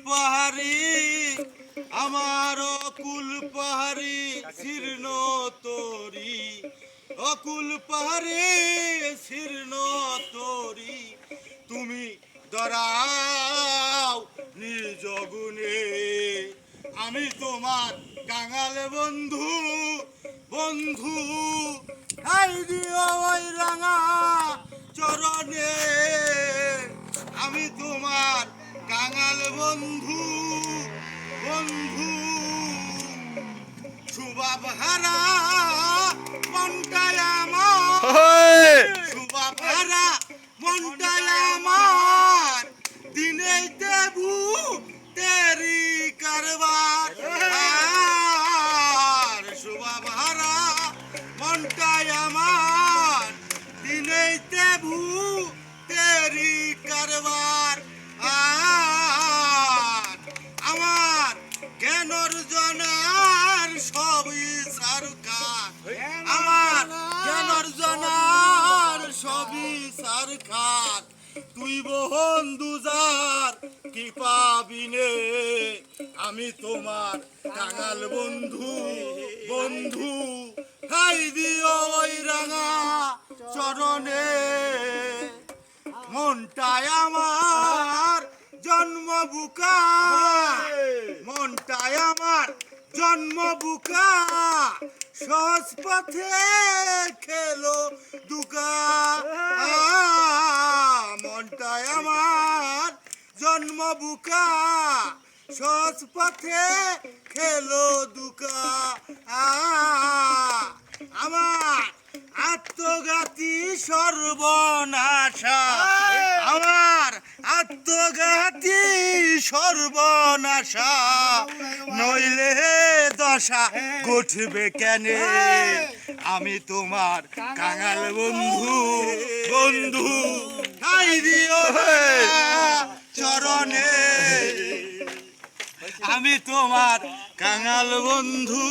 পাহাড়ি আমার অকুল পাহাড়ি শীর্ণ তরি অকুল পাহাড়ি শীর্ণ তরি তুমি দরাও নিজ গুণে আমি তোমার কাঙাল বন্ধু বন্ধু হাই দিও ওই রাঙা চরণে আমি তোমার কাঙাল বন্ধু বন্ধু সুবাব হারা মনটায় আমার সুবাব হারা মনটায় আমার দিনেই দেবু তেরি কারবার সুবাব হারা মনটায় আমার দিনেই দেবু তেরি কারবার আমার জ্ঞান অর্জনার সবই সরকার আমার জ্ঞান অর্জনার সবই সরকার তুই বন্ধু যার কি পাবিনে আমি তোমার কাঙাল বন্ধু বন্ধু খাই দিও ওই রাঙা চরণে মনটায় আমার জন্ম বুকা মনটায় আমার জন্ম বুকা সহজ পথে খেলো দুকা মনটায় আমার জন্ম বুকা সহজ পথে খেলো দুকা আমার আত্মঘাতী সর্বনাশা আমার আত্মঘাতী সর্বনাশা নইলে দশা ঘটবে কেনে আমি তোমার কাঙাল বন্ধু বন্ধু খাই দিও চরণে আমি তোমার কাঙাল বন্ধু